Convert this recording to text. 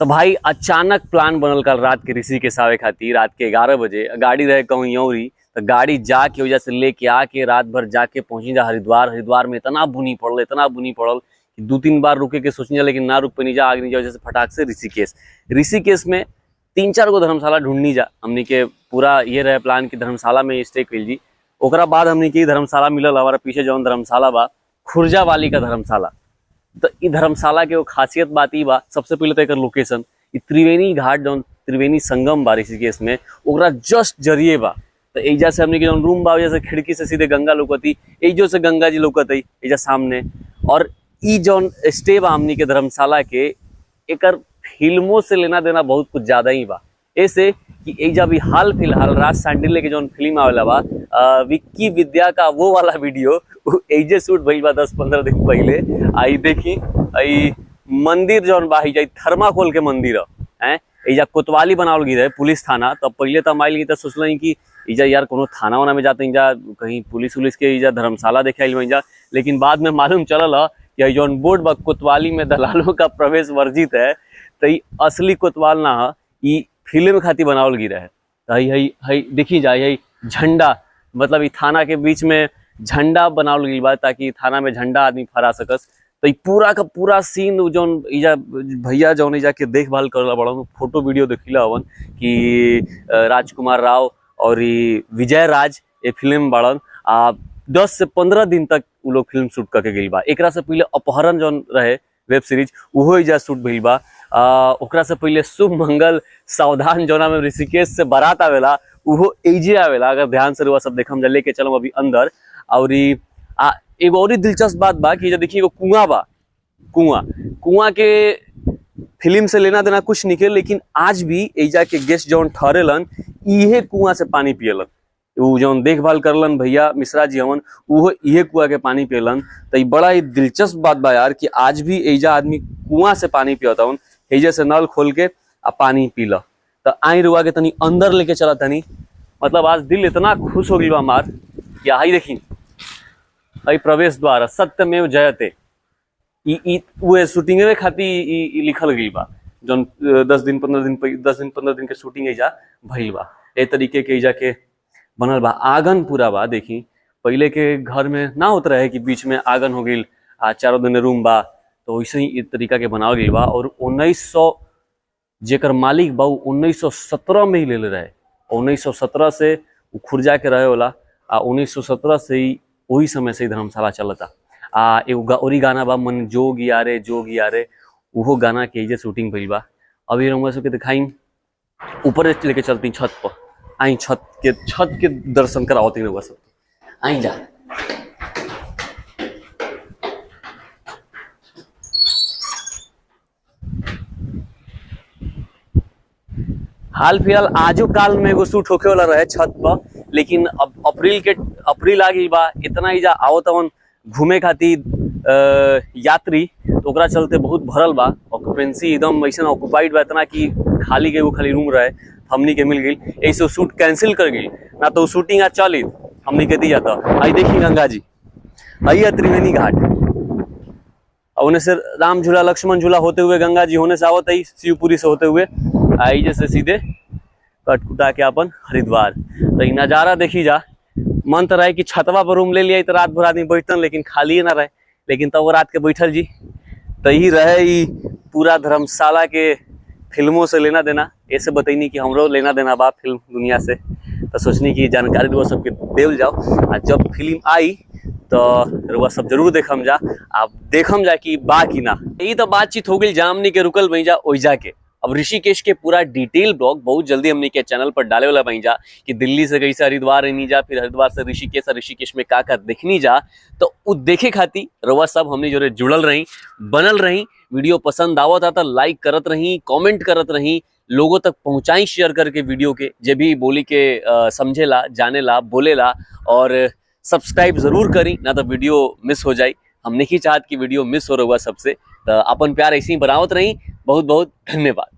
तो भाई अचानक प्लान बनल कल रात के ऋषिकेश आवे खातिर। रात के 11 बजे गाड़ी रहे कहूँ यौरी, तो गाड़ी जाके वजह से लेके आके रात भर जाके पहुंची जा हरिद्वार। हरिद्वार में इतना बुनी पड़ल कि 2-3 बार रुके के सोचनी जा, लेकिन ना रुक पे जा, आगे वजह से फटाक से ऋषिकेश में 3-4 गो धर्मशाला ढूंढनी जा। हमनी के पूरा ये रहे प्लान की धर्मशाला में स्टे कैल जी। ओकरा बाद हमनी के धर्मशाला मिलल। हमारा पीछे जौन धर्मशाला बा खुर्जा वाली का धर्मशाला। तो इ धर्मशाला के वो खासियत बात ई बा, सबसे पहले तो एक लोकेशन इ त्रिवेणी घाट जौन त्रिवेणी संगम बा ऋषिकेश में, ओकरा जस्ट जरिए बा। तो एजा से हमने के जौन रूम बा वजह से खिड़की से सीधे गंगा लौकती, एजो से गंगा जी लौकती एजा सामने। और ई जौन स्टे बा हमनी के धर्मशाला के, एकर फिल्मों से लेना देना बहुत कुछ ज्यादा ही बा। ऐसे कि एजा भी हाल फिलहाल राज सांडिल्य के जौन फिल्म आवेला बा विक्की विद्या का वो वाला वीडियो एजे शूट भइल बा 10-15 दिन पहले। आई देखी आई मंदिर जौन बा एजा थर्माकोल के मंदिर है। एजा कोतवाली बनावल गई रहे पुलिस थाना। तब पहले तो हम आइल तो सोचल कि एजा यार कोनो थाना वाना में जाते जा, कहीं पुलिस उलिस के एजा धर्मशाला देखे आइल जा। लेकिन बाद में मालूम चलल कि जौन बोर्ड बा कोतवाली में दलालों का प्रवेश वर्जित है, तो ये असली कोतवाल ना है, ये फिल्म खातिर बनावल गई रहे। हई देखी जाए हई झंडा, मतलब ये थाना के बीच में झंडा बनावल गई बा ताकि थाना में झंडा आदमी फहरा सकस। तो पूरा का पूरा सीन जौन इजा भैया जौन इजा के देखभाल करला बड़ा, फोटो वीडियो देखिला हवन कि राजकुमार राव और विजय राज ये फिल्म बड़न। 10 से 15 दिन तक वो लोग फिल्म शूट करके गई बा। एकरा से पहले अपहरण जौन रहे वेब सीरीज उहो इजा शूट भइल बा। ओकरा से पहले शुभ मंगल सावधान जौना में ऋषिकेश से बारात आवेला उहो एजे आवेला। अगर ध्यान से रुआ सब देखम जा, लेके चलम अभी अंदर। और एगो और दिलचस्प बात बा कि देखिए एगो कुआं बा। कुआं के फिल्म से लेना देना कुछ निकले, लेकिन आज भी एजा के गेस्ट जौन ठहरेलन इहे कुआं से पानी पियलन। वो जौन देखभाल करलन भैया मिश्रा जी हवन, वो इहे कुआं के पानी पियलन। तो बड़ा ही दिलचस्प बात बा यार कि आज भी एजा आदमी कुआं से पानी पियता हवन। एजे से नल खोल के आ पानी पीला। तो आई रुआ के तनी अंदर लेके चला तनी, मतलब आज दिल इतना खुश हो गई बा हमार कि आई देखी आई प्रवेश द्वार सत्यमेव जयते। वो शूटिंग खातिर लिखल गई बा जौन 10-15 दिन के शूटिंग एजा भइल बा। ए तरीके के एजा के बनल बा। आंगन पूरा बा। देखी पहले के घर में ना होता रहे कि बीच में आंगन हो गई आ चारों दिन रूम बा, तो वैसे ही इस तरीका के बनावल गई बा। और 1900 जेकर मालिक बा 1917 में ही ले रहे। 1917 से वो खुर्जा के रहे वाला, 1917 से ही वही समय से ही धर्मशाला चलता। एगो और गाना बा मन जोगी यारे उहो गाना के एजे शूटिंग भइल बा। अभी रउआ सबके दिखाई ऊपर लेके चलती छत पर। आई छत के दर्शन करावती रउआ सब। आई जा हाल फिलहाल आजो काल में एगो शूट होके वाला रहे छत पर, लेकिन अब अप्रैल आ गई बा। इतना ही जा आवत हवन घूमे खातिर यात्री, तो ओकरा चलते बहुत भरल बा। ऑक्यूपेंसी एकदम ऐसा ऑक्यूपाइड बा इतना कि खाली रूम रहे हमनी के मिल गई। ऐसे शूट कैंसिल कर गई ना, तो शूटिंग आज चली हमनी के दी जाता। आई देखी गंगा जी, आई है त्रिवेणी घाट। उन्हें से राम झूला लक्ष्मण झूला होते हुए गंगा जी होने से आवत है शिवपुरी से होते हुए आई जैसे सीधे कटकुटा के अपन हरिद्वार। तो ये नजारा देखी जा। मन तो रहे कि छतवा पर रूम ले लिया तो रात भर आदमी बैठतन, लेकिन खाली ना रहे। लेकिन तब वो रात के बैठल जी। तो यही रहे पूरा धर्मशाला के फिल्मों से लेना देना। ऐसे बतैनी कि हमरो लेना देना बा फिल्म दुनिया से, तो सोचनी की जानकारी वो सबके देल जाओ। आ जब फिल्म आई तो वह सब जरूर देखम जा। आप देखम जा कि बा कि ना। यही तो बातचीत हो गई जामनी के रुकल बही जा ओइजा के। अब ऋषिकेश के पूरा डिटेल ब्लॉग बहुत जल्दी हमने के चैनल पर डाले वाला बही जा कि दिल्ली से कैसे हरिद्वार रहनी जा, फिर हरिद्वार से ऋषिकेश में का देखनी जा। तो वो देखे खाती रवा सब हमने जो जुड़ल रही बनल रही। वीडियो पसंद आवत आता लाइक करत रही, कमेंट करत रही, लोगों तक पहुंचाई शेयर करके वीडियो के, जे भी बोली के समझेला जानेला बोलेला। और सब्सक्राइब जरूर करी ना तो वीडियो मिस हो जाए। हम नहीं चाहत कि वीडियो मिस हो रहा सबसे। तो अपन प्यार ऐसे ही बनावत रही। बहुत बहुत धन्यवाद।